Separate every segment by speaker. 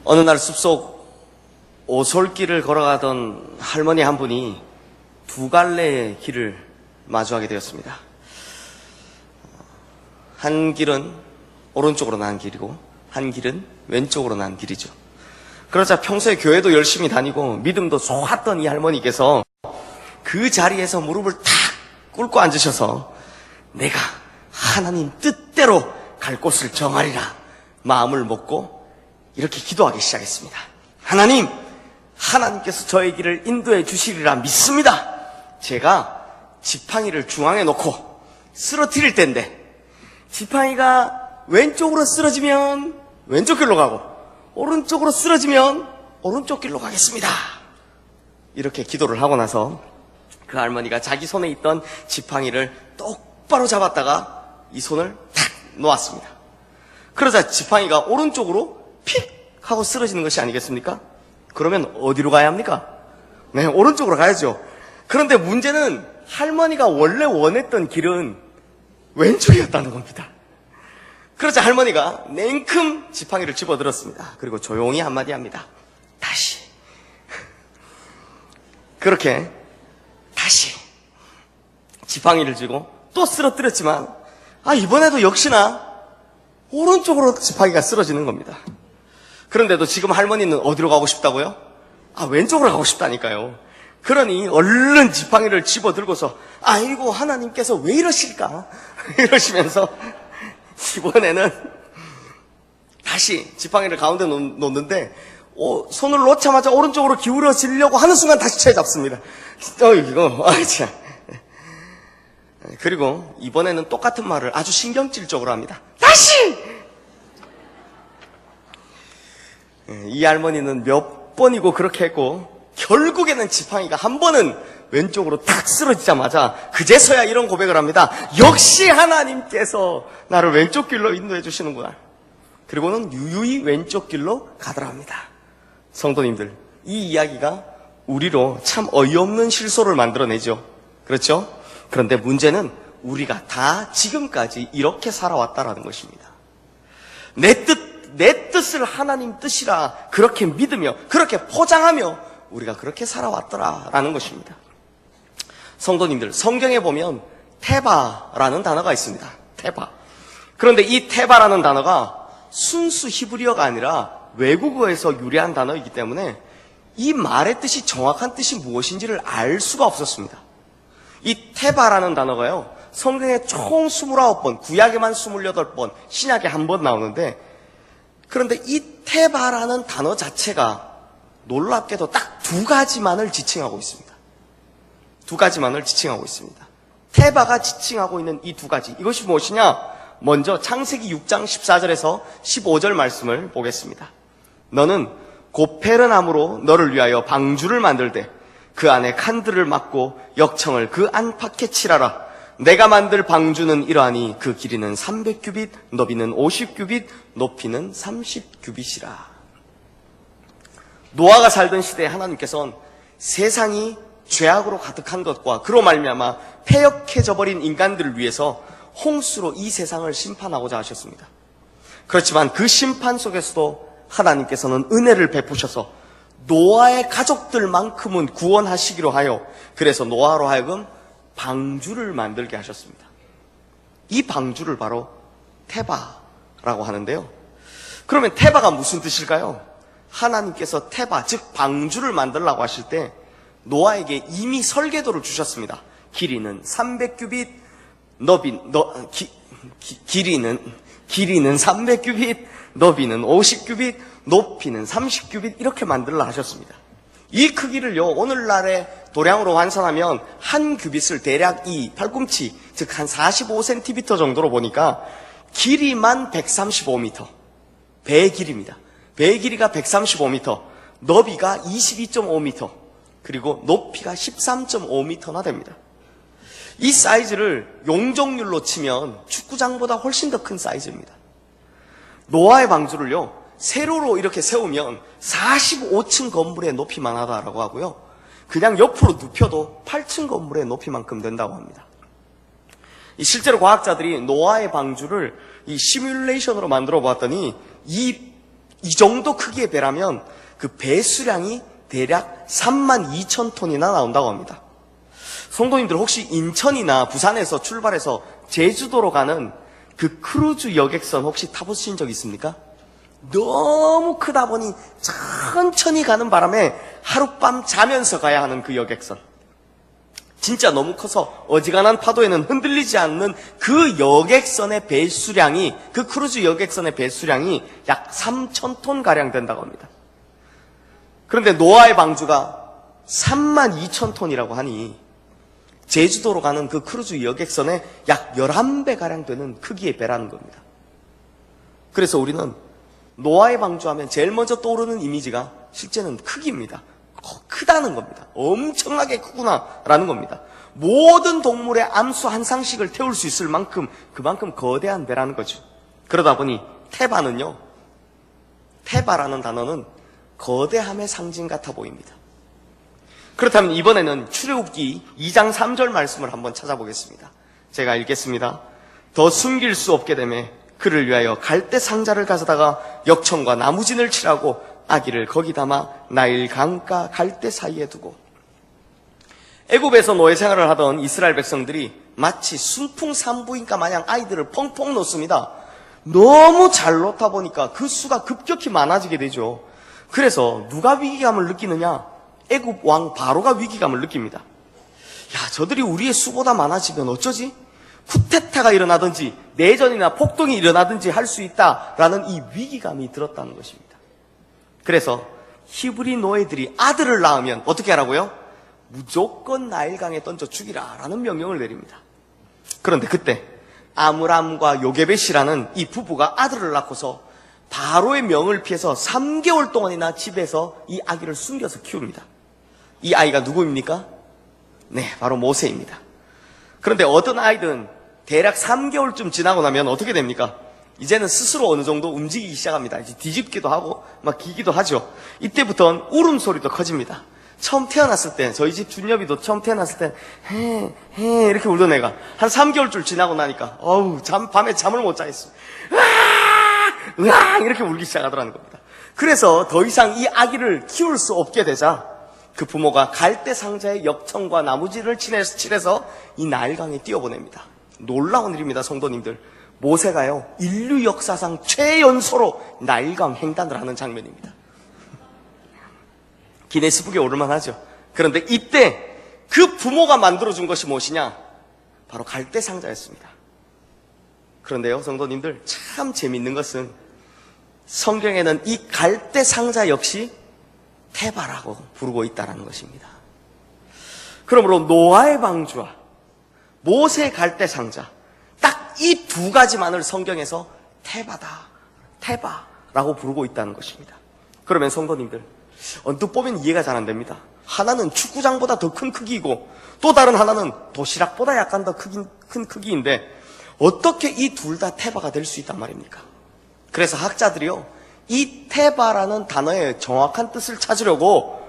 Speaker 1: 어느 날 숲속 오솔길을 걸어가던 할머니 한 분이 두 갈래의 길을 마주하게 되었습니다. 한 길은 오른쪽으로 난 길이고 한 길은 왼쪽으로 난 길이죠. 그러자 평소에 교회도 열심히 다니고 믿음도 좋았던 이 할머니께서 그 자리에서 무릎을 탁 꿇고 앉으셔서 내가 하나님 뜻대로 갈 곳을 정하리라 마음을 먹고 이렇게 기도하기 시작했습니다. 하나님, 하나님께서 저의 길을 인도해 주시리라 믿습니다. 제가 지팡이를 중앙에 놓고 쓰러뜨릴 텐데 지팡이가 왼쪽으로 쓰러지면 왼쪽 길로 가고 오른쪽으로 쓰러지면 오른쪽 길로 가겠습니다. 이렇게 기도를 하고 나서 그 할머니가 자기 손에 있던 지팡이를 똑바로 잡았다가 이 손을 탁 놓았습니다. 그러자 지팡이가 오른쪽으로 픽 하고 쓰러지는 것이 아니겠습니까? 그러면 어디로 가야 합니까? 네, 오른쪽으로 가야죠. 그런데 문제는 할머니가 원래 원했던 길은 왼쪽이었다는 겁니다. 그러자 할머니가 냉큼 지팡이를 집어들었습니다. 그리고 조용히 한마디 합니다. 다시. 그렇게 다시 지팡이를 쥐고 또 쓰러뜨렸지만 이번에도 역시나 오른쪽으로 지팡이가 쓰러지는 겁니다. 그런데도 지금 할머니는 어디로 가고 싶다고요? 왼쪽으로 가고 싶다니까요. 그러니 얼른 지팡이를 집어들고서 아이고 하나님께서 왜 이러실까? 이러시면서 이번에는 다시 지팡이를 가운데 놓는데 손을 놓자마자 오른쪽으로 기울어지려고 하는 순간 다시 채 잡습니다. 참. 그리고 이번에는 똑같은 말을 아주 신경질적으로 합니다. 다시! 이 할머니는 몇 번이고 그렇게 했고 결국에는 지팡이가 한 번은 왼쪽으로 탁 쓰러지자마자 그제서야 이런 고백을 합니다. 역시 하나님께서 나를 왼쪽 길로 인도해 주시는구나. 그리고는 유유히 왼쪽 길로 가더라 합니다. 성도님들, 이 이야기가 우리로 참 어이없는 실소를 만들어내죠. 그렇죠? 그런데 문제는 우리가 다 지금까지 이렇게 살아왔다라는 것입니다. 내 뜻을 하나님 뜻이라 그렇게 믿으며 그렇게 포장하며 우리가 그렇게 살아왔더라라는 것입니다. 성도님들, 성경에 보면 테바라는 단어가 있습니다. 테바. 그런데 이 테바라는 단어가 순수 히브리어가 아니라 외국어에서 유래한 단어이기 때문에 이 말의 뜻이 정확한 뜻이 무엇인지를 알 수가 없었습니다. 이 테바라는 단어가요, 성경에 총 29번, 구약에만 28번, 신약에 한 번 나오는데, 그런데 이 테바라는 단어 자체가 놀랍게도 딱 두 가지만을 지칭하고 있습니다. 두 가지만을 지칭하고 있습니다. 테바가 지칭하고 있는 이 두 가지, 이것이 무엇이냐? 먼저 창세기 6장 14절에서 15절 말씀을 보겠습니다. 너는 고페르나무로 너를 위하여 방주를 만들되 그 안에 칸들을 막고 역청을 그 안팎에 칠하라. 내가 만들 방주는 이러하니 그 길이는 300규빗, 너비는 50규빗, 높이는 30규빗이라. 노아가 살던 시대에 하나님께서는 세상이 죄악으로 가득한 것과 그로 말미암아 패역해져 버린 인간들을 위해서 홍수로 이 세상을 심판하고자 하셨습니다. 그렇지만 그 심판 속에서도 하나님께서는 은혜를 베푸셔서 노아의 가족들만큼은 구원하시기로 하여 그래서 노아로 하여금 방주를 만들게 하셨습니다. 이 방주를 바로 테바라고 하는데요. 그러면 테바가 무슨 뜻일까요? 하나님께서 테바, 즉 방주를 만들라고 하실 때 노아에게 이미 설계도를 주셨습니다. 길이는 300규빗, 길이는 300규빗, 너비는 50규빗, 높이는 30규빗 이렇게 만들라 하셨습니다. 이 크기를요, 오늘날의 도량으로 환산하면 한 규빗을 대략 이 팔꿈치, 즉 한 45cm 정도로 보니까 길이만 135m, 배의 길입니다. 배의 길이가 135m, 너비가 22.5m, 그리고 높이가 13.5m나 됩니다. 이 사이즈를 용적률로 치면 축구장보다 훨씬 더 큰 사이즈입니다. 노아의 방주를요, 세로로 이렇게 세우면 45층 건물의 높이만 하다라고 하고요, 그냥 옆으로 눕혀도 8층 건물의 높이만큼 된다고 합니다. 실제로 과학자들이 노아의 방주를 이 시뮬레이션으로 만들어 보았더니 이 이 정도 크기의 배라면 그 배 수량이 대략 32,000톤이나 나온다고 합니다. 성도님들 혹시 인천이나 부산에서 출발해서 제주도로 가는 그 크루즈 여객선 혹시 타보신 적 있습니까? 너무 크다 보니 천천히 가는 바람에 하룻밤 자면서 가야 하는 그 여객선. 진짜 너무 커서 어지간한 파도에는 흔들리지 않는 그 여객선의 배수량이, 그 크루즈 여객선의 배수량이 약 3,000톤 가량 된다고 합니다. 그런데 노아의 방주가 32,000톤이라고 하니 제주도로 가는 그 크루즈 여객선의 약 11배 가량 되는 크기의 배라는 겁니다. 그래서 우리는 노아의 방주하면 제일 먼저 떠오르는 이미지가 실제는 크기입니다. 크다는 겁니다. 엄청나게 크구나라는 겁니다. 모든 동물의 암수 한 상씩을 태울 수 있을 만큼 그만큼 거대한 배라는 거죠. 그러다 보니 테바는요, 테바라는 단어는 거대함의 상징 같아 보입니다. 그렇다면 이번에는 출애굽기 2장 3절 말씀을 한번 찾아보겠습니다. 제가 읽겠습니다. 더 숨길 수 없게 되매 그를 위하여 갈대 상자를 가져다가 역청과 나무진을 칠하고 아기를 거기 담아 나일 강가 갈대 사이에 두고. 애굽에서 노예 생활을 하던 이스라엘 백성들이 마치 순풍산부인과 마냥 아이들을 펑펑 놓습니다. 너무 잘 놓다 보니까 그 수가 급격히 많아지게 되죠. 그래서 누가 위기감을 느끼느냐? 애굽 왕 바로가 위기감을 느낍니다. 야, 저들이 우리의 수보다 많아지면 어쩌지? 쿠데타가 일어나든지 내전이나 폭동이 일어나든지 할 수 있다라는 이 위기감이 들었다는 것입니다. 그래서 히브리 노예들이 아들을 낳으면 어떻게 하라고요? 무조건 나일강에 던져 죽이라라는 명령을 내립니다. 그런데 그때 아므람과 요게벳이라는 이 부부가 아들을 낳고서 바로의 명을 피해서 3개월 동안이나 집에서 이 아기를 숨겨서 키웁니다. 이 아이가 누구입니까? 네, 바로 모세입니다. 그런데 어떤 아이든 대략 3개월쯤 지나고 나면 어떻게 됩니까? 이제는 스스로 어느 정도 움직이기 시작합니다. 이제 뒤집기도 하고 막 기기도 하죠. 이때부터는 울음소리도 커집니다. 처음 태어났을 때, 저희 집 준엽이도 처음 태어났을 때 헤 이렇게 울던 애가 한 3개월쯤 지나고 나니까 밤에 잠을 못 자겠어. 으악 이렇게 울기 시작하더라는 겁니다. 그래서 더 이상 이 아기를 키울 수 없게 되자 그 부모가 갈대 상자에 역청과 나무지를 칠해서 이 나일강에 띄워보냅니다. 놀라운 일입니다, 성도님들. 모세가요, 인류 역사상 최연소로 나일강 횡단을 하는 장면입니다. 기네스북에 오를만하죠. 그런데 이때 그 부모가 만들어준 것이 무엇이냐? 바로 갈대 상자였습니다. 그런데요, 성도님들, 참 재밌는 것은 성경에는 이 갈대 상자 역시 테바라고 부르고 있다는 것입니다. 그러므로 노아의 방주와 모세의 갈대 상자, 딱 이 두 가지만을 성경에서 테바라고 부르고 있다는 것입니다. 그러면 성도님들, 언뜻 보면 이해가 잘 안 됩니다. 하나는 축구장보다 더 큰 크기이고 또 다른 하나는 도시락보다 약간 더 큰 크기인데 어떻게 이 둘 다 테바가 될 수 있단 말입니까? 그래서 학자들이요, 이 테바라는 단어의 정확한 뜻을 찾으려고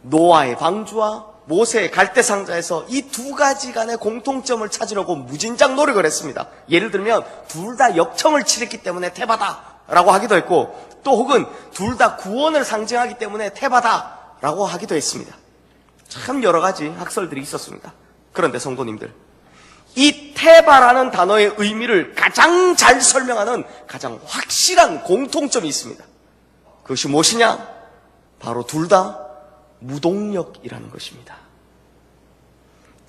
Speaker 1: 노아의 방주와 모세의 갈대 상자에서 이 두 가지 간의 공통점을 찾으려고 무진장 노력을 했습니다. 예를 들면 둘 다 역청을 칠했기 때문에 테바다라고 하기도 했고, 또 혹은 둘 다 구원을 상징하기 때문에 테바다라고 하기도 했습니다. 참 여러 가지 학설들이 있었습니다. 그런데 성도님들, 이 테바라는 단어의 의미를 가장 잘 설명하는 가장 확실한 공통점이 있습니다. 그것이 무엇이냐? 바로 둘 다 무동력이라는 것입니다.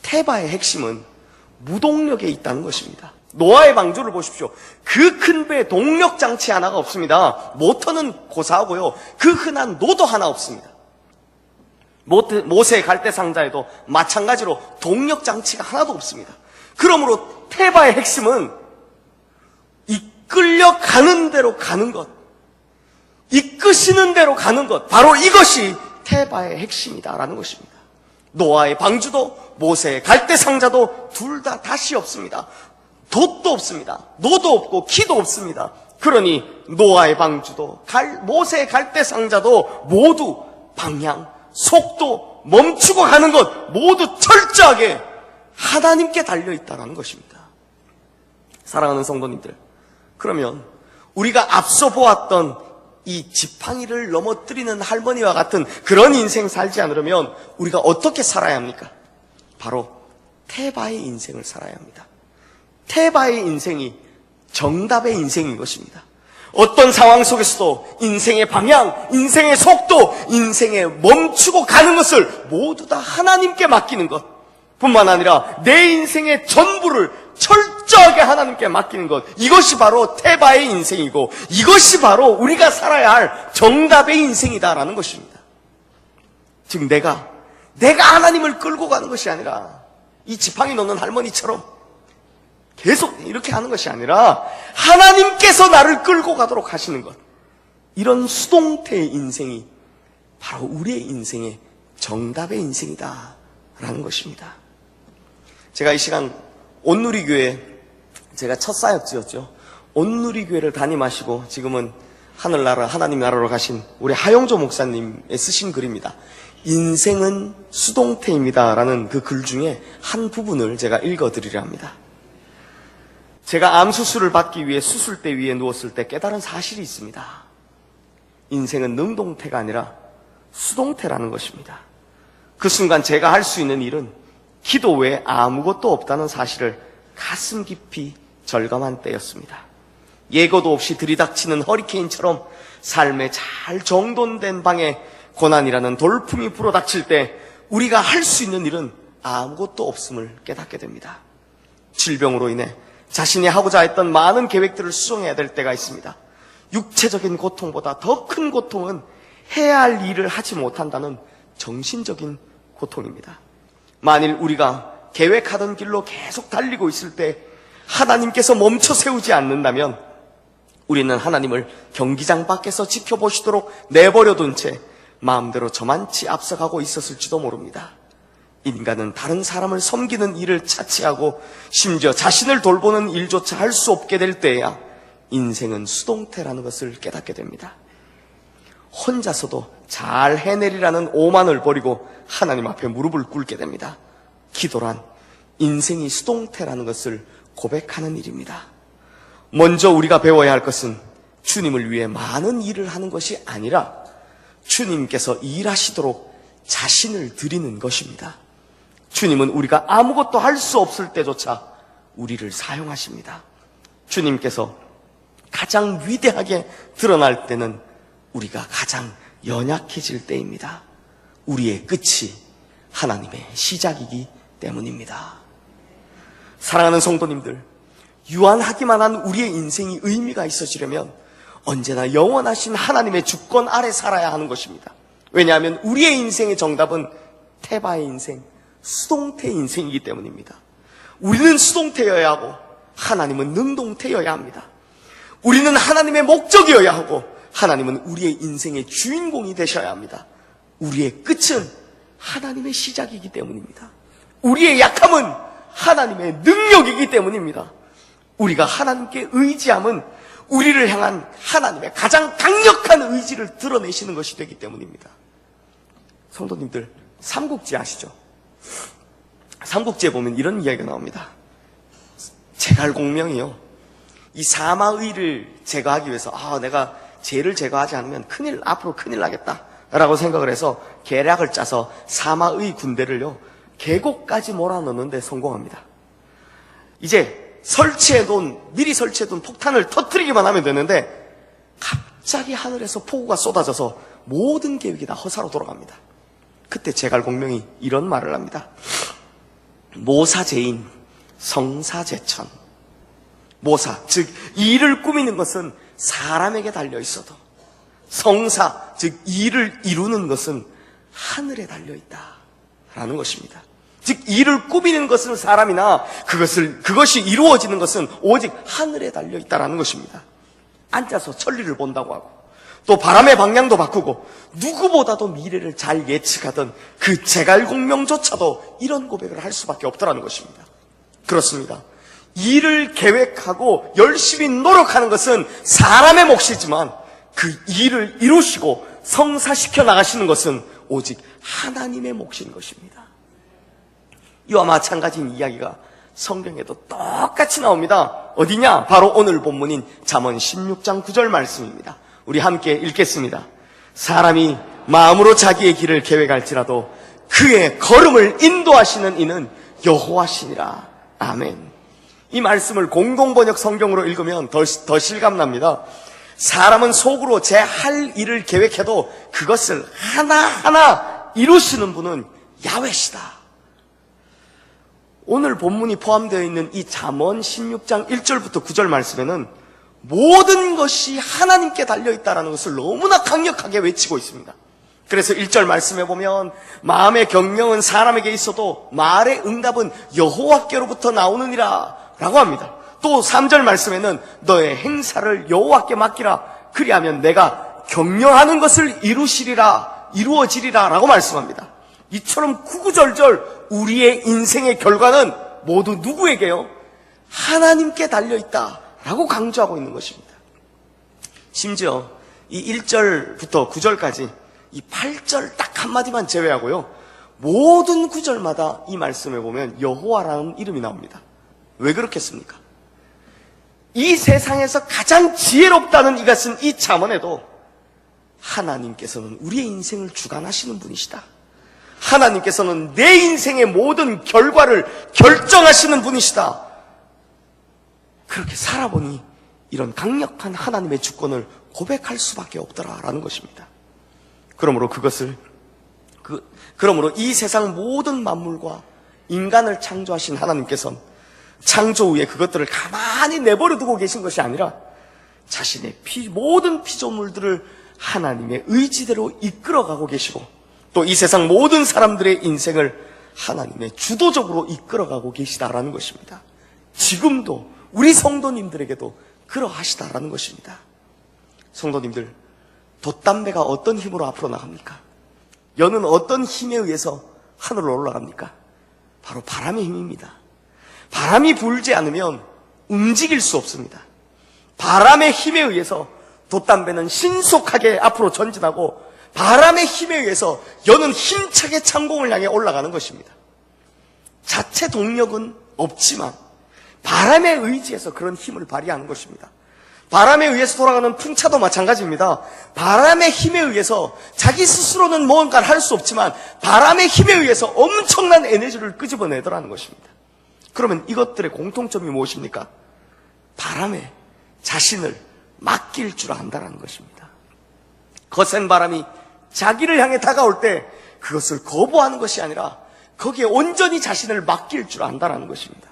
Speaker 1: 테바의 핵심은 무동력에 있다는 것입니다. 노아의 방주를 보십시오. 그 큰 배에 동력 장치 하나가 없습니다. 모터는 고사하고요, 그 흔한 노도 하나 없습니다. 모세의 갈대 상자에도 마찬가지로 동력 장치가 하나도 없습니다. 그러므로 테바의 핵심은 이끌려 가는 대로 가는 것, 이끄시는 대로 가는 것, 바로 이것이 테바의 핵심이다라는 것입니다. 노아의 방주도 모세의 갈대 상자도 둘 다 다시 없습니다. 돛도 없습니다. 노도 없고 키도 없습니다. 그러니 노아의 방주도 모세의 갈대 상자도 모두 방향, 속도, 멈추고 가는 것 모두 철저하게 하나님께 달려있다는 것입니다. 사랑하는 성도님들, 그러면 우리가 앞서 보았던 이 지팡이를 넘어뜨리는 할머니와 같은 그런 인생 살지 않으려면 우리가 어떻게 살아야 합니까? 바로 테바의 인생을 살아야 합니다. 테바의 인생이 정답의 인생인 것입니다. 어떤 상황 속에서도 인생의 방향, 인생의 속도, 인생의 멈추고 가는 것을 모두 다 하나님께 맡기는 것 뿐만 아니라 내 인생의 전부를 철저하게 하나님께 맡기는 것, 이것이 바로 테바의 인생이고 이것이 바로 우리가 살아야 할 정답의 인생이다라는 것입니다. 즉 내가 하나님을 끌고 가는 것이 아니라 이 지팡이 놓는 할머니처럼 계속 이렇게 하는 것이 아니라 하나님께서 나를 끌고 가도록 하시는 것, 이런 수동태의 인생이 바로 우리의 인생의 정답의 인생이다라는 것입니다. 제가 이 시간 온누리교회, 제가 첫 사역지였죠. 온누리교회를 담임하시고 지금은 하늘나라 하나님 나라로 가신 우리 하용조 목사님의 쓰신 글입니다. 인생은 수동태입니다 라는 그 글 중에 한 부분을 제가 읽어드리려 합니다. 제가 암 수술을 받기 위해 수술대 위에 누웠을 때 깨달은 사실이 있습니다. 인생은 능동태가 아니라 수동태라는 것입니다. 그 순간 제가 할 수 있는 일은 기도 외에 아무것도 없다는 사실을 가슴 깊이 절감한 때였습니다. 예고도 없이 들이닥치는 허리케인처럼 삶에 잘 정돈된 방에 고난이라는 돌풍이 불어닥칠 때 우리가 할 수 있는 일은 아무것도 없음을 깨닫게 됩니다. 질병으로 인해 자신이 하고자 했던 많은 계획들을 수정해야 될 때가 있습니다. 육체적인 고통보다 더 큰 고통은 해야 할 일을 하지 못한다는 정신적인 고통입니다. 만일 우리가 계획하던 길로 계속 달리고 있을 때 하나님께서 멈춰 세우지 않는다면 우리는 하나님을 경기장 밖에서 지켜보시도록 내버려둔 채 마음대로 저만치 앞서가고 있었을지도 모릅니다. 인간은 다른 사람을 섬기는 일을 차치하고 심지어 자신을 돌보는 일조차 할 수 없게 될 때에야 인생은 수동태라는 것을 깨닫게 됩니다. 혼자서도 잘 해내리라는 오만을 버리고 하나님 앞에 무릎을 꿇게 됩니다. 기도란 인생이 수동태라는 것을 고백하는 일입니다. 먼저 우리가 배워야 할 것은 주님을 위해 많은 일을 하는 것이 아니라 주님께서 일하시도록 자신을 드리는 것입니다. 주님은 우리가 아무것도 할 수 없을 때조차 우리를 사용하십니다. 주님께서 가장 위대하게 드러날 때는 우리가 가장 연약해질 때입니다. 우리의 끝이 하나님의 시작이기 때문입니다. 사랑하는 성도님들, 유한하기만 한 우리의 인생이 의미가 있어지려면 언제나 영원하신 하나님의 주권 아래 살아야 하는 것입니다. 왜냐하면 우리의 인생의 정답은 테바의 인생, 수동태의 인생이기 때문입니다. 우리는 수동태여야 하고 하나님은 능동태여야 합니다. 우리는 하나님의 목적이어야 하고 하나님은 우리의 인생의 주인공이 되셔야 합니다. 우리의 끝은 하나님의 시작이기 때문입니다. 우리의 약함은 하나님의 능력이기 때문입니다. 우리가 하나님께 의지함은 우리를 향한 하나님의 가장 강력한 의지를 드러내시는 것이 되기 때문입니다. 성도님들, 삼국지 아시죠? 삼국지에 보면 이런 이야기가 나옵니다. 제갈공명이요, 이 사마의를 제거하기 위해서 내가 죄를 제거하지 않으면 앞으로 큰일 나겠다 라고 생각을 해서 계략을 짜서 사마의 군대를요 계곡까지 몰아넣는 데 성공합니다. 이제 미리 설치해둔 폭탄을 터뜨리기만 하면 되는데 갑자기 하늘에서 폭우가 쏟아져서 모든 계획이 다 허사로 돌아갑니다. 그때 제갈공명이 이런 말을 합니다. 모사제인 성사제천. 모사, 즉 일을 꾸미는 것은 사람에게 달려 있어도 성사, 즉 일을 이루는 것은 하늘에 달려 있다라는 것입니다. 즉 일을 꾸미는 것은 사람이나 그것이 이루어지는 것은 오직 하늘에 달려 있다라는 것입니다. 앉아서 천리를 본다고 하고 또 바람의 방향도 바꾸고 누구보다도 미래를 잘 예측하던 그 제갈공명조차도 이런 고백을 할 수밖에 없다라는 것입니다. 그렇습니다. 일을 계획하고 열심히 노력하는 것은 사람의 몫이지만 그 일을 이루시고 성사시켜 나가시는 것은 오직 하나님의 몫인 것입니다. 이와 마찬가지인 이야기가 성경에도 똑같이 나옵니다. 어디냐? 바로 오늘 본문인 잠언 16장 9절 말씀입니다. 우리 함께 읽겠습니다. 사람이 마음으로 자기의 길을 계획할지라도 그의 걸음을 인도하시는 이는 여호와시니라. 아멘. 이 말씀을 공동번역 성경으로 읽으면 더 실감납니다. 사람은 속으로 제 할 일을 계획해도 그것을 하나하나 이루시는 분은 야훼시다. 오늘 본문이 포함되어 있는 이 잠언 16장 1절부터 9절 말씀에는 모든 것이 하나님께 달려있다는 것을 너무나 강력하게 외치고 있습니다. 그래서 1절 말씀에 보면 마음의 경영은 사람에게 있어도 말의 응답은 여호와께로부터 나오느니라 라고 합니다. 또 3절 말씀에는 너의 행사를 여호와께 맡기라. 그리하면 내가 경영하는 것을 이루어지리라 라고 말씀합니다. 이처럼 구구절절 우리의 인생의 결과는 모두 누구에게요? 하나님께 달려있다 라고 강조하고 있는 것입니다. 심지어 이 1절부터 9절까지 이 8절 딱 한마디만 제외하고요, 모든 구절마다 이 말씀에 보면 여호와라는 이름이 나옵니다. 왜 그렇겠습니까? 이 세상에서 가장 지혜롭다는 이가 쓴 이 잠언에도 하나님께서는 우리의 인생을 주관하시는 분이시다. 하나님께서는 내 인생의 모든 결과를 결정하시는 분이시다. 그렇게 살아보니 이런 강력한 하나님의 주권을 고백할 수밖에 없더라라는 것입니다. 그러므로 이 세상 모든 만물과 인간을 창조하신 하나님께서는 창조 후에 그것들을 가만히 내버려 두고 계신 것이 아니라 자신의 모든 피조물들을 하나님의 의지대로 이끌어가고 계시고, 또 이 세상 모든 사람들의 인생을 하나님의 주도적으로 이끌어가고 계시다라는 것입니다. 지금도 우리 성도님들에게도 그러하시다라는 것입니다. 성도님들, 돛담배가 어떤 힘으로 앞으로 나갑니까? 연은 어떤 힘에 의해서 하늘로 올라갑니까? 바로 바람의 힘입니다. 바람이 불지 않으면 움직일 수 없습니다. 바람의 힘에 의해서 돛담배는 신속하게 앞으로 전진하고, 바람의 힘에 의해서 연은 힘차게 창공을 향해 올라가는 것입니다. 자체 동력은 없지만 바람에 의지해서 그런 힘을 발휘하는 것입니다. 바람에 의해서 돌아가는 풍차도 마찬가지입니다. 바람의 힘에 의해서 자기 스스로는 뭔가를 할 수 없지만 바람의 힘에 의해서 엄청난 에너지를 끄집어내더라는 것입니다. 그러면 이것들의 공통점이 무엇입니까? 바람에 자신을 맡길 줄 안다는 것입니다. 거센 바람이 자기를 향해 다가올 때 그것을 거부하는 것이 아니라 거기에 온전히 자신을 맡길 줄 안다는 것입니다.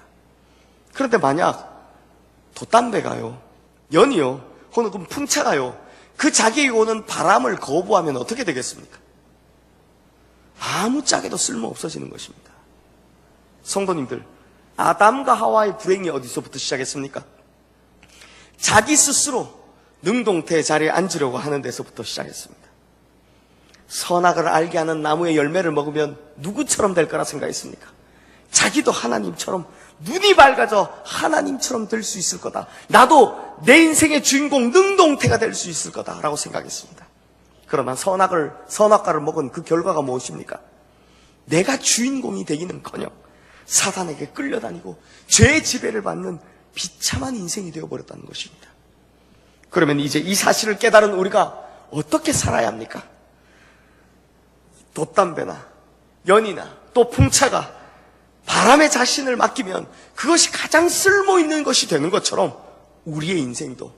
Speaker 1: 그런데 만약 돛담배가요, 연이요, 혹은 풍차가요, 그 자기에게 오는 바람을 거부하면 어떻게 되겠습니까? 아무짝에도 쓸모 없어지는 것입니다. 성도님들, 아담과 하와의 불행이 어디서부터 시작했습니까? 자기 스스로 능동태의 자리에 앉으려고 하는 데서부터 시작했습니다. 선악을 알게 하는 나무의 열매를 먹으면 누구처럼 될 거라 생각했습니까? 자기도 하나님처럼 눈이 밝아져 하나님처럼 될 수 있을 거다. 나도 내 인생의 주인공 능동태가 될 수 있을 거다라고 생각했습니다. 그러나 선악과를 먹은 그 결과가 무엇입니까? 내가 주인공이 되기는커녕 사단에게 끌려다니고 죄의 지배를 받는 비참한 인생이 되어버렸다는 것입니다. 그러면 이제 이 사실을 깨달은 우리가 어떻게 살아야 합니까? 돛담배나 연이나 또 풍차가 바람에 자신을 맡기면 그것이 가장 쓸모있는 것이 되는 것처럼 우리의 인생도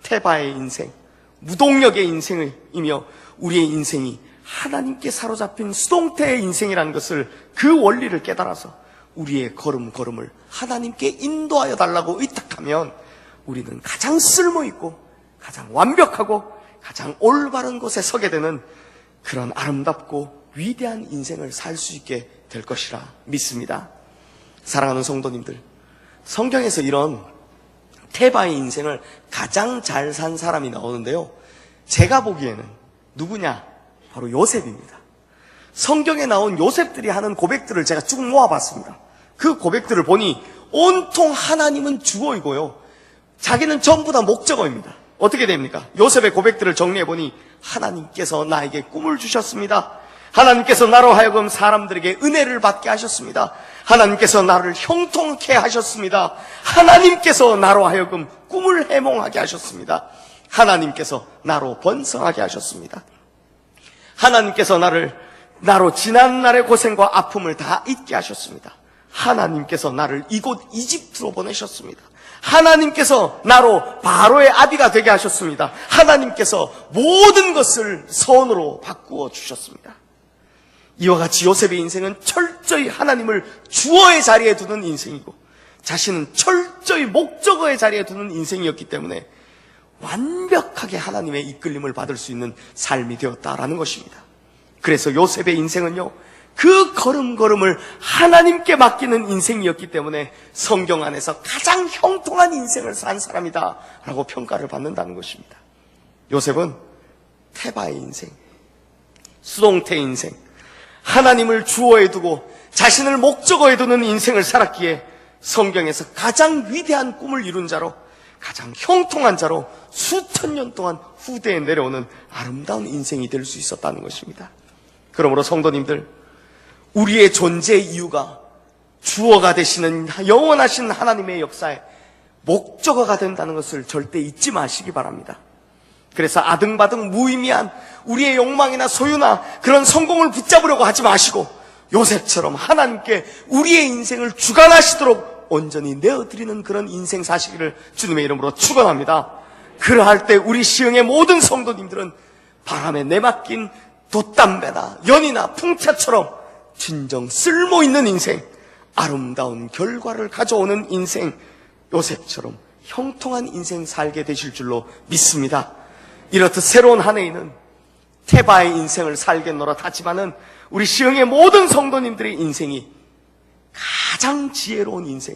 Speaker 1: 태바의 인생, 무동력의 인생이며 우리의 인생이 하나님께 사로잡힌 수동태의 인생이라는 것을, 그 원리를 깨달아서 우리의 걸음걸음을 하나님께 인도하여 달라고 의탁하면 우리는 가장 쓸모있고 가장 완벽하고 가장 올바른 곳에 서게 되는 그런 아름답고 위대한 인생을 살 수 있게 될 것이라 믿습니다. 사랑하는 성도님들, 성경에서 이런 태바의 인생을 가장 잘 산 사람이 나오는데요, 제가 보기에는 누구냐? 바로 요셉입니다. 성경에 나온 요셉들이 하는 고백들을 제가 쭉 모아봤습니다. 그 고백들을 보니 온통 하나님은 주어이고요, 자기는 전부 다 목적어입니다. 어떻게 됩니까? 요셉의 고백들을 정리해보니 하나님께서 나에게 꿈을 주셨습니다. 하나님께서 나로 하여금 사람들에게 은혜를 받게 하셨습니다. 하나님께서 나를 형통케 하셨습니다. 하나님께서 나로 하여금 꿈을 해몽하게 하셨습니다. 하나님께서 나로 번성하게 하셨습니다. 하나님께서 나로 지난날의 고생과 아픔을 다 잊게 하셨습니다. 하나님께서 나를 이곳 이집트로 보내셨습니다. 하나님께서 나로 바로의 아비가 되게 하셨습니다. 하나님께서 모든 것을 선으로 바꾸어 주셨습니다. 이와 같이 요셉의 인생은 철저히 하나님을 주어의 자리에 두는 인생이고 자신은 철저히 목적어의 자리에 두는 인생이었기 때문에 완벽하게 하나님의 이끌림을 받을 수 있는 삶이 되었다라는 것입니다. 그래서 요셉의 인생은요, 그 걸음걸음을 하나님께 맡기는 인생이었기 때문에 성경 안에서 가장 형통한 인생을 산 사람이다 라고 평가를 받는다는 것입니다. 요셉은 테바의 인생, 수동태의 인생, 하나님을 주어에 두고 자신을 목적어에 두는 인생을 살았기에 성경에서 가장 위대한 꿈을 이룬 자로, 가장 형통한 자로 수천 년 동안 후대에 내려오는 아름다운 인생이 될 수 있었다는 것입니다. 그러므로 성도님들, 우리의 존재의 이유가 주어가 되시는 영원하신 하나님의 역사에 목적어가 된다는 것을 절대 잊지 마시기 바랍니다. 그래서 아등바등 무의미한 우리의 욕망이나 소유나 그런 성공을 붙잡으려고 하지 마시고 요셉처럼 하나님께 우리의 인생을 주관하시도록 온전히 내어드리는 그런 인생 사시기를 주님의 이름으로 축원합니다. 그러할 때 우리 시흥의 모든 성도님들은 바람에 내맡긴 돛담배나 연이나 풍차처럼 진정 쓸모있는 인생, 아름다운 결과를 가져오는 인생, 요셉처럼 형통한 인생 살게 되실 줄로 믿습니다. 이렇듯 새로운 한 해에는 테바의 인생을 살겠노라 하지만은 우리 시흥의 모든 성도님들의 인생이 가장 지혜로운 인생,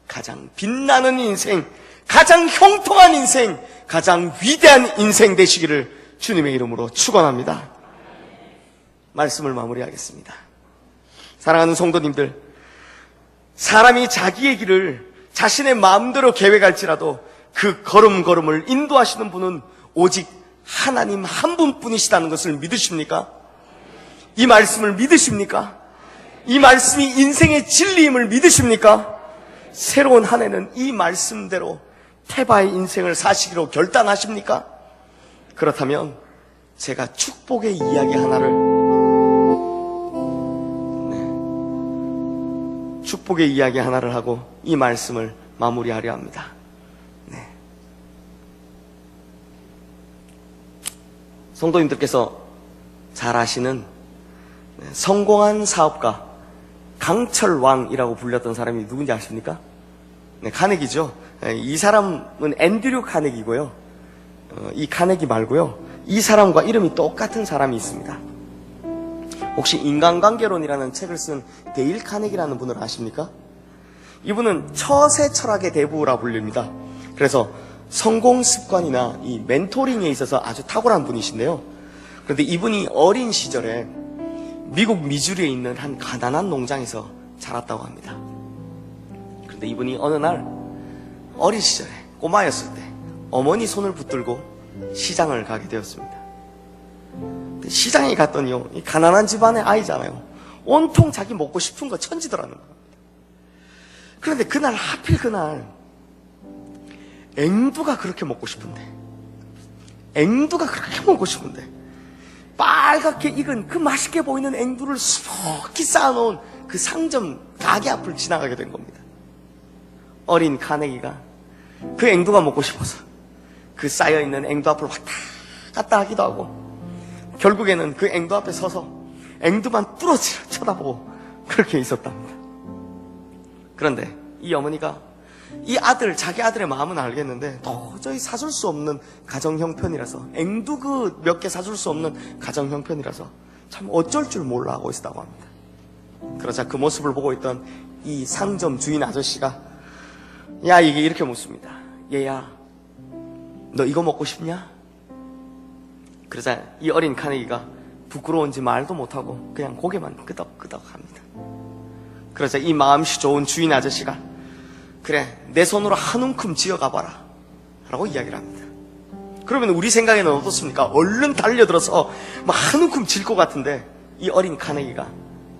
Speaker 1: 가장 빛나는 인생, 가장 형통한 인생, 가장 위대한 인생 되시기를 주님의 이름으로 축원합니다. 말씀을 마무리하겠습니다. 사랑하는 성도님들, 사람이 자기의 길을 자신의 마음대로 계획할지라도 그 걸음걸음을 인도하시는 분은 오직 하나님 한 분뿐이시다는 것을 믿으십니까? 이 말씀을 믿으십니까? 이 말씀이 인생의 진리임을 믿으십니까? 새로운 한 해는 이 말씀대로 테바의 인생을 사시기로 결단하십니까? 그렇다면 제가 축복의 이야기 하나를, 축복의 이야기 하나를 하고 이 말씀을 마무리하려 합니다. 성도님들께서 잘 아시는 성공한 사업가 강철왕이라고 불렸던 사람이 누군지 아십니까? 카네기죠. 이 사람은 앤드류 카네기고요. 이 카네기 말고요, 이 사람과 이름이 똑같은 사람이 있습니다. 혹시 인간관계론이라는 책을 쓴 데일 카네기라는 분을 아십니까? 이분은 처세 철학의 대부라 불립니다. 그래서 성공 습관이나 이 멘토링에 있어서 아주 탁월한 분이신데요. 그런데 이분이 어린 시절에 미국 미주리에 있는 한 가난한 농장에서 자랐다고 합니다. 그런데 이분이 어느 날 어린 시절에 꼬마였을 때 어머니 손을 붙들고 시장을 가게 되었습니다. 근데 시장에 갔더니요, 이 가난한 집안의 아이잖아요. 온통 자기 먹고 싶은 거 천지더라는 겁니다. 그런데 그날, 하필 그날 앵두가 그렇게 먹고 싶은데, 빨갛게 익은 그 맛있게 보이는 앵두를 수북히 쌓아놓은 그 상점 가게 앞을 지나가게 된 겁니다. 어린 카네기가 그 앵두가 먹고 싶어서 그 쌓여있는 앵두 앞을 왔다 갔다 하기도 하고, 결국에는 그 앵두 앞에 서서 앵두만 뚫어지려 쳐다보고 그렇게 있었답니다. 그런데 이 어머니가 이 아들, 자기 아들의 마음은 알겠는데 도저히 사줄 수 없는 가정 형편이라서, 앵두 그 몇 개 사줄 수 없는 가정 형편이라서 참 어쩔 줄 몰라 하고 있었다고 합니다. 그러자 그 모습을 보고 있던 이 상점 주인 아저씨가, 야, 이게 이렇게 묻습니다. 얘야, 너 이거 먹고 싶냐? 그러자 이 어린 카네기가 부끄러운지 말도 못하고 그냥 고개만 끄덕끄덕 합니다. 그러자 이 마음씨 좋은 주인 아저씨가, 그래, 내 손으로 한 움큼 지어가봐라 라고 이야기를 합니다. 그러면 우리 생각에는 어떻습니까? 얼른 달려들어서 한 움큼 질 것 같은데 이 어린 카네기가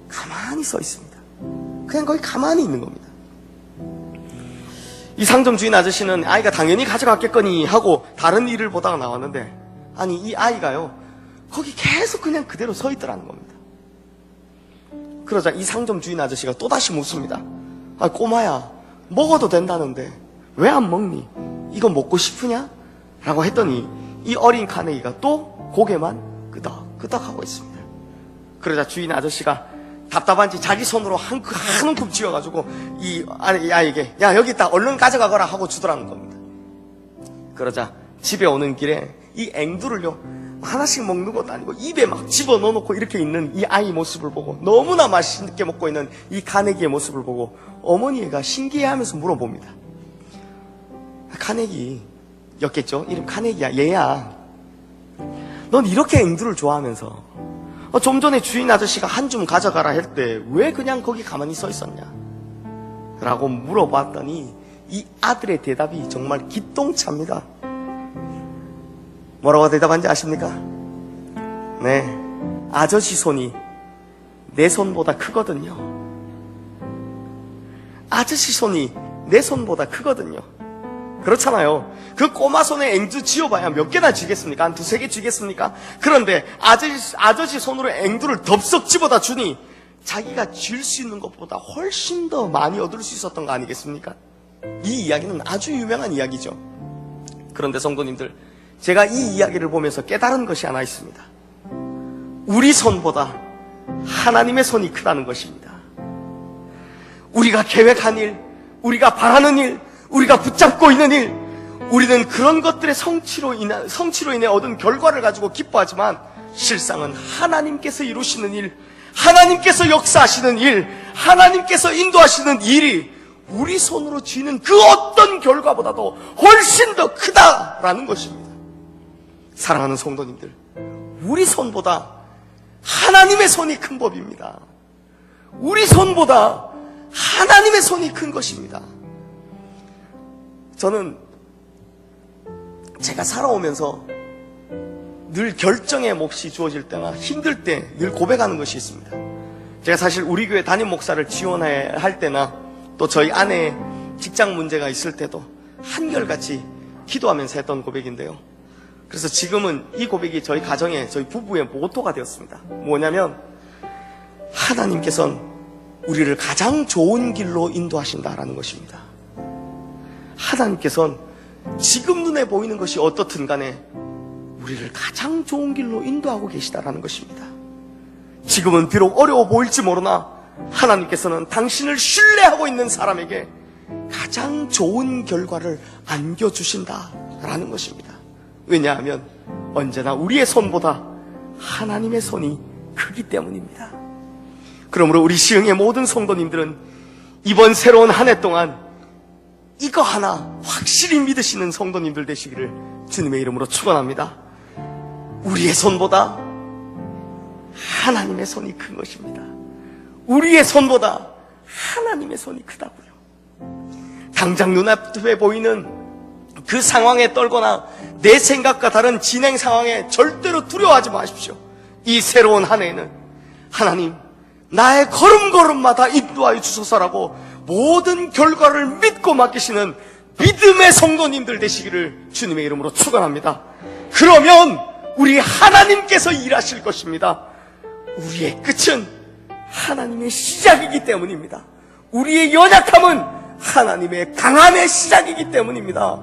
Speaker 1: 가만히 서 있습니다. 그냥 거기 가만히 있는 겁니다. 이 상점 주인 아저씨는 아이가 당연히 가져갔겠거니 하고 다른 일을 보다가 나왔는데, 아니 이 아이가요 거기 계속 그냥 그대로 서 있더라는 겁니다. 그러자 이 상점 주인 아저씨가 또다시 묻습니다. 아, 꼬마야, 먹어도 된다는데 왜 안 먹니? 이거 먹고 싶으냐? 라고 했더니 이 어린 카네기가 또 고개만 끄덕끄덕 하고 있습니다. 그러자 주인 아저씨가 답답한지 자기 손으로 한 움큼 쥐어가지고 이 아이에게, 야 여기 있다, 얼른 가져가거라 하고 주더라는 겁니다. 그러자 집에 오는 길에 이 앵두를요 하나씩 먹는 것도 아니고 입에 막 집어넣어놓고 이렇게 있는 이 아이 모습을 보고, 너무나 맛있게 먹고 있는 이 카네기의 모습을 보고 어머니가 신기해하면서 물어봅니다. 카네기였겠죠? 이름 카네기야. 얘야, 넌 이렇게 앵두를 좋아하면서 좀 전에 주인 아저씨가 한 줌 가져가라 할 때 왜 그냥 거기 가만히 서 있었냐? 라고 물어봤더니 이 아들의 대답이 정말 기똥차입니다. 뭐라고 대답한지 아십니까? 네, 아저씨 손이 내 손보다 크거든요. 아저씨 손이 내 손보다 크거든요. 그렇잖아요. 그 꼬마 손에 앵두 쥐어봐야 몇 개나 쥐겠습니까? 한 두세 개 쥐겠습니까? 그런데 아저씨 손으로 앵두를 덥석 집어다 주니 자기가 쥘 수 있는 것보다 훨씬 더 많이 얻을 수 있었던 거 아니겠습니까? 이 이야기는 아주 유명한 이야기죠. 그런데 성도님들, 제가 이 이야기를 보면서 깨달은 것이 하나 있습니다. 우리 손보다 하나님의 손이 크다는 것입니다. 우리가 계획한 일, 우리가 바라는 일, 우리가 붙잡고 있는 일, 우리는 그런 것들의 성취로 인해 얻은 결과를 가지고 기뻐하지만 실상은 하나님께서 이루시는 일, 하나님께서 역사하시는 일, 하나님께서 인도하시는 일이 우리 손으로 쥐는 그 어떤 결과보다도 훨씬 더 크다라는 것입니다. 사랑하는 성도님들, 우리 손보다 하나님의 손이 큰 법입니다. 우리 손보다 하나님의 손이 큰 것입니다. 저는 제가 살아오면서 늘 결정의 몫이 주어질 때나 힘들 때 늘 고백하는 것이 있습니다. 제가 사실 우리 교회 담임 목사를 지원해야 할 때나 또 저희 아내의 직장 문제가 있을 때도 한결같이 기도하면서 했던 고백인데요. 그래서 지금은 이 고백이 저희 가정의, 저희 부부의 모토가 되었습니다. 뭐냐면, 하나님께서는 우리를 가장 좋은 길로 인도하신다라는 것입니다. 하나님께서는 지금 눈에 보이는 것이 어떻든 간에 우리를 가장 좋은 길로 인도하고 계시다라는 것입니다. 지금은 비록 어려워 보일지 모르나 하나님께서는 당신을 신뢰하고 있는 사람에게 가장 좋은 결과를 안겨주신다라는 것입니다. 왜냐하면 언제나 우리의 손보다 하나님의 손이 크기 때문입니다. 그러므로 우리 시흥의 모든 성도님들은 이번 새로운 한 해 동안 이거 하나 확실히 믿으시는 성도님들 되시기를 주님의 이름으로 축원합니다. 우리의 손보다 하나님의 손이 큰 것입니다. 우리의 손보다 하나님의 손이 크다고요. 당장 눈앞에 보이는 그 상황에 떨거나 내 생각과 다른 진행 상황에 절대로 두려워하지 마십시오. 이 새로운 한 해에는 하나님, 나의 걸음걸음마다 인도하여 주소서라고 모든 결과를 믿고 맡기시는 믿음의 성도님들 되시기를 주님의 이름으로 축원합니다. 그러면 우리 하나님께서 일하실 것입니다. 우리의 끝은 하나님의 시작이기 때문입니다. 우리의 연약함은 하나님의 강함의 시작이기 때문입니다.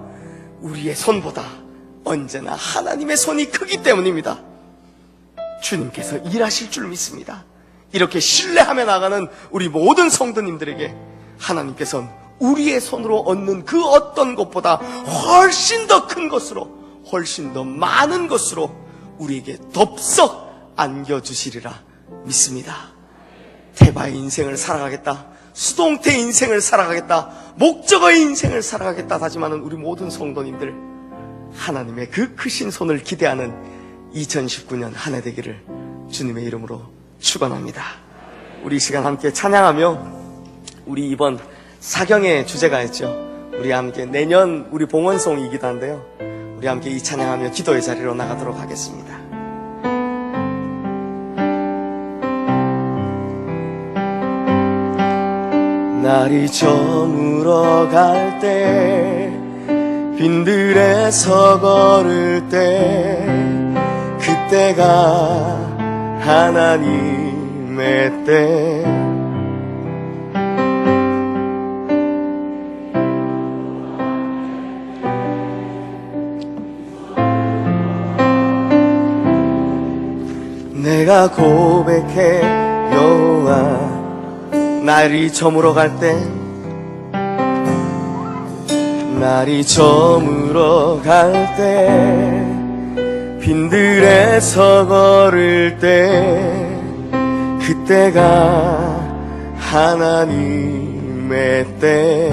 Speaker 1: 우리의 손보다 언제나 하나님의 손이 크기 때문입니다. 주님께서 일하실 줄 믿습니다. 이렇게 신뢰하며 나가는 우리 모든 성도님들에게 하나님께서는 우리의 손으로 얻는 그 어떤 것보다 훨씬 더 큰 것으로, 훨씬 더 많은 것으로 우리에게 덥석 안겨주시리라 믿습니다. 태바의 인생을 살아가겠다, 수동태의 인생을 살아가겠다, 목적의 인생을 살아가겠다 다짐하는 우리 모든 성도님들, 하나님의 그 크신 손을 기대하는 2019년 한 해 되기를 주님의 이름으로 축원합니다. 우리 이 시간 함께 찬양하며 우리 이번 사경의 주제가 있죠. 우리 함께 내년 우리 봉헌송이기도 한데요. 우리 함께 이 찬양하며 기도의 자리로 나가도록 하겠습니다. 날이 저물 저물어 갈 때, 빈들에서 걸을 때, 그때가 하나님의 때. 내가 고백해 여호와, 날이 저물어 갈 때, 날이 저물어 갈 때, 빈들에서 걸을 때, 그때가 하나님의 때.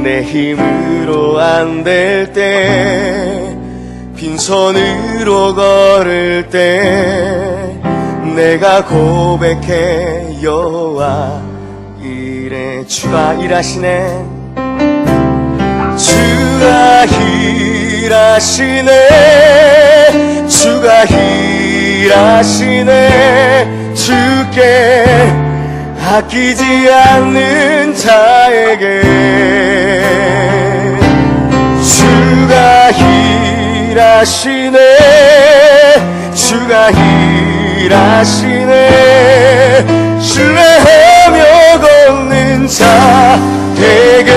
Speaker 1: 내 힘으로 안 될 때, 빈손으로 걸을 때, 내가 고백해 여호와, 이래 주가 일하시네, 주가 일하시네, 주가 일하시네. 주께 아끼지 않는 자에게 주가 일하시네, 주가 일하시네. 신뢰하며 걷는 자에게.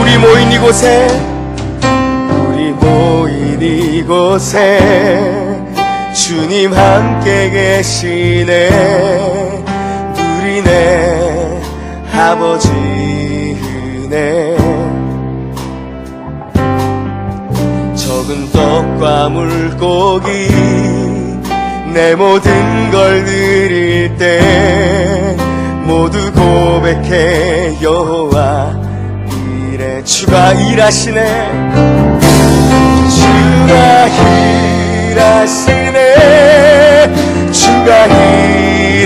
Speaker 1: 우리 모인 이곳에, 우리 모인 이곳에 주님 함께 계시네. 누리네 아버지 은혜. 적은 떡과 물고기 내 모든 걸 드릴 때, 모두 고백해 여호와, 이래 주가 일하시네, 주가 일하시네, 주가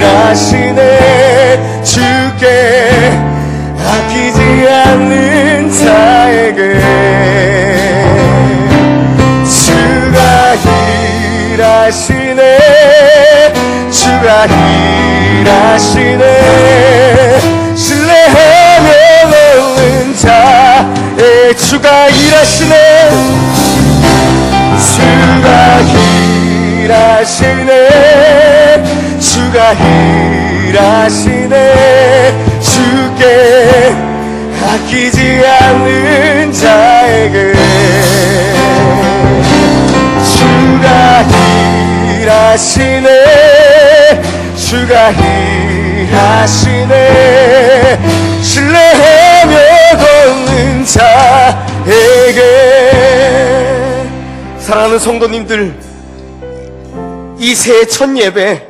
Speaker 1: 일하시네. 주께 아끼지 않는 자에게 주가 일하시네, 주가 일하시네. 신뢰하며 걷는 자에 주가 일하시네, 주가 일하시네, 주가 일하시네. 주께 아끼지 않는 자에게 주가 일하시네, 주가 일하시네. 신뢰하며 걷는 자에게. 사랑하는 성도님들, 이 새해 첫 예배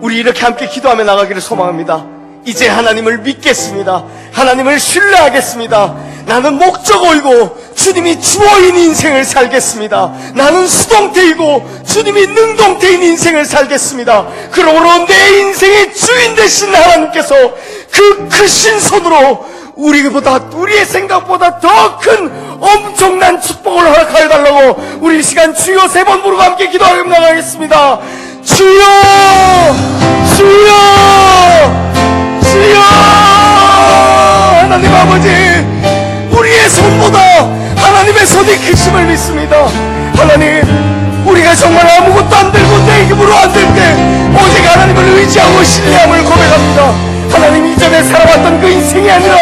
Speaker 1: 우리 이렇게 함께 기도하며 나가기를 소망합니다. 이제 하나님을 믿겠습니다. 하나님을 신뢰하겠습니다. 나는 목적어이고 주님이 주어인 인생을 살겠습니다. 나는 수동태이고 주님이 능동태인 인생을 살겠습니다. 그러므로 내 인생의 주인 되신 하나님께서 그 크신 손으로 우리의 생각보다 더 큰 엄청난 축복을 허락하여 달라고 우리 이 시간 주여 3번 부르고 함께 기도하며 나가겠습니다. 주여, 주여, 주여. 하나님 아버지, 우리의 손보다 하나님의 손이 크심을 믿습니다. 하나님, 우리가 정말 아무것도 안 들고 내 힘으로 안 될 때 오직 하나님을 의지하고 신뢰함을 고백합니다. 하나님, 이전에 살아왔던 그 인생이 아니라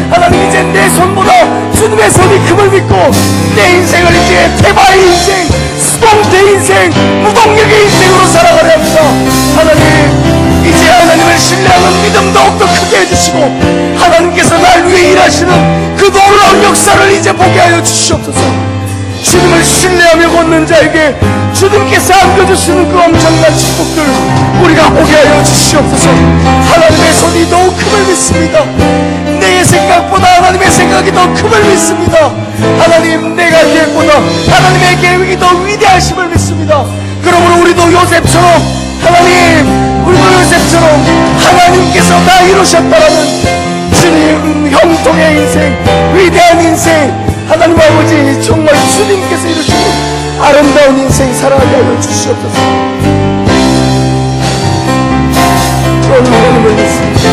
Speaker 1: 하나님, 이제 내 손보다 주님의 손이 큼을 믿고 내 인생을 이제 태바의 인생, 수동태 인생, 무동력의 인생으로 살아가려 합니다. 하나님, 이제 하나님을 신뢰하는 믿음 더욱더 크게 해주시고 하나님께서 날 위해 일하시는 그 놀라운 역사를 이제 보게 하여 주시옵소서. 주님을 신뢰하며 걷는 자에게 주님께서 안겨주시는 그 엄청난 축복들 우리가 보게 하여 주시옵소서. 하나님의 손이 더욱 큼을 믿습니다. 내 생각보다 하나님의 생각이 더 큼을 믿습니다. 하나님, 내가 계획보다 하나님의 계획이 더 위대하심을 믿습니다. 그러므로 우리도 요셉처럼, 하나님, 우리도 요셉처럼 하나님께서 다 이루셨다라는 주님 형통의 인생, 위대한 인생, 하나님 아버지, 정말 주님께서 이루시는 아름다운 인생 살아가게 하여 주시옵소서. 그런 하나님을 믿습니다.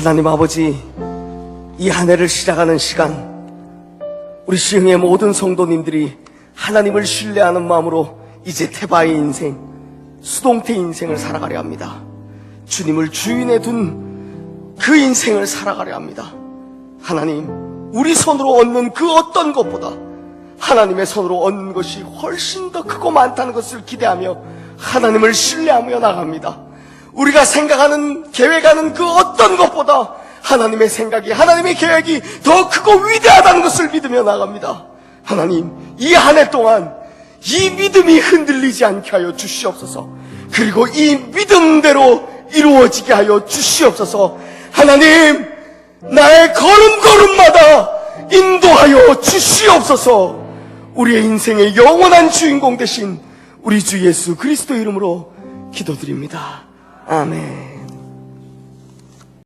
Speaker 1: 하나님 아버지, 이 한 해를 시작하는 시간, 우리 시흥의 모든 성도님들이 하나님을 신뢰하는 마음으로 이제 태바의 인생, 수동태 인생을 살아가려 합니다. 주님을 주인에 둔 그 인생을 살아가려 합니다. 하나님, 우리 손으로 얻는 그 어떤 것보다 하나님의 손으로 얻는 것이 훨씬 더 크고 많다는 것을 기대하며 하나님을 신뢰하며 나갑니다. 우리가 생각하는, 계획하는 그 어떤 것보다 하나님의 생각이, 하나님의 계획이 더 크고 위대하다는 것을 믿으며 나갑니다. 하나님, 이 한 해 동안 이 믿음이 흔들리지 않게 하여 주시옵소서. 그리고 이 믿음대로 이루어지게 하여 주시옵소서. 하나님, 나의 걸음걸음마다 인도하여 주시옵소서. 우리의 인생의 영원한 주인공 되신 우리 주 예수 그리스도 이름으로 기도드립니다. 아멘.